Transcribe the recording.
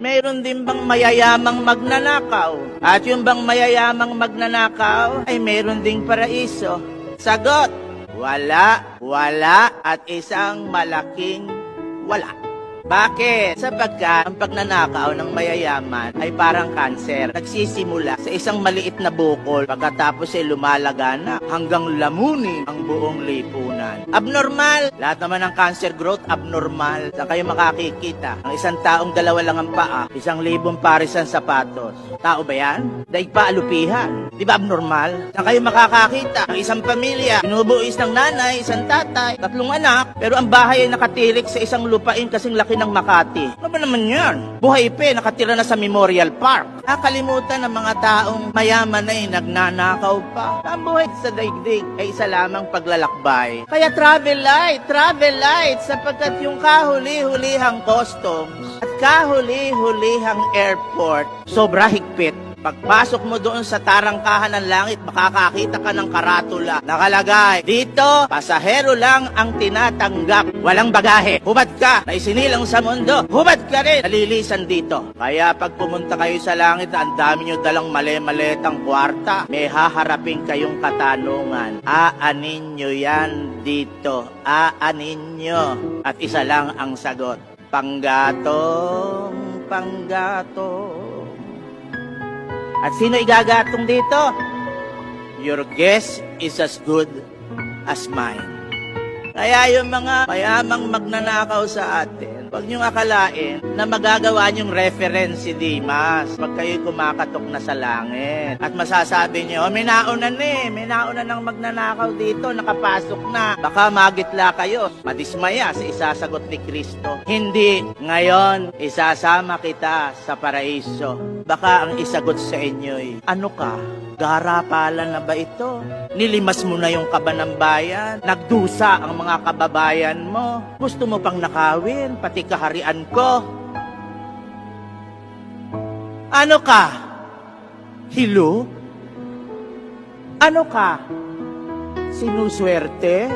Mayroon din bang mayayamang magnanakaw? At yung bang mayayamang magnanakaw ay mayroon ding paraiso? Sagot, wala, wala, at isang malaking wala. Bakit? Sapagkat ang pagnanakaw ng mayayaman ay parang kanser. Nagsisimula sa isang maliit na bukol, pagkatapos ay lumalagana hanggang lamunin ang buong lipunan. Abnormal! Lahat naman ng cancer growth, abnormal. Saan kayo makakikita? Ang isang taong dalawa lang ang paa, 1,000 pares ang sapatos. Tao ba yan? Daig pa alupihan. Di ba abnormal? Saan kayo makakakita? Ang isang pamilya, binubuis ng nanay, isang tatay, 3 anak, pero ang bahay ay nakatirik sa isang lupain kasing laki ng Makati. Ano ba naman yan? Buhay pa, nakatira na sa Memorial Park. Nakalimutan ng mga taong mayaman ay nagnanakaw pa. Ang buhay sa daigdig ay isa lamang paglalakbay. Kaya travel light, sapagkat yung kahuli-hulihang customs at kahuli-hulihang airport, sobra higpit. Pagpasok mo doon sa tarangkahan ng langit, makakakita ka ng karatula. Nakalagay, dito, pasahero lang ang tinatanggap. Walang bagahe. Hubad ka na isinilang sa mundo. Hubad ka rin. Nalilisan dito. Kaya pag pumunta kayo sa langit, ang dami nyo dalang mali-malitang kwarta. May haharapin kayong katanungan. Aanin nyo yan dito. Aanin nyo. At isa lang ang sagot. Panggatong, panggatong. At sino igagatong dito? Your guess is as good as mine. Kaya yung mga mayamang magnanakaw sa atin, huwag niyong akalain na magagawa niyong reference si Dimas pag kayo'y kumakatok na sa langit. At masasabi niyo, may nauna ng magnanakaw dito, nakapasok na. Baka magitla kayo, madismaya sa isasagot ni Kristo. Hindi, ngayon, isasama kita sa paraiso. Baka ang isagot sa inyo'y, ano ka? Garapalan na ba ito? Nilimas mo na yung kaba ng bayan? Nagdusa ang mga kababayan mo? Gusto mo pang nakawin, pati kaharian ko? Ano ka? Hilo? Ano ka? Sinuswerte?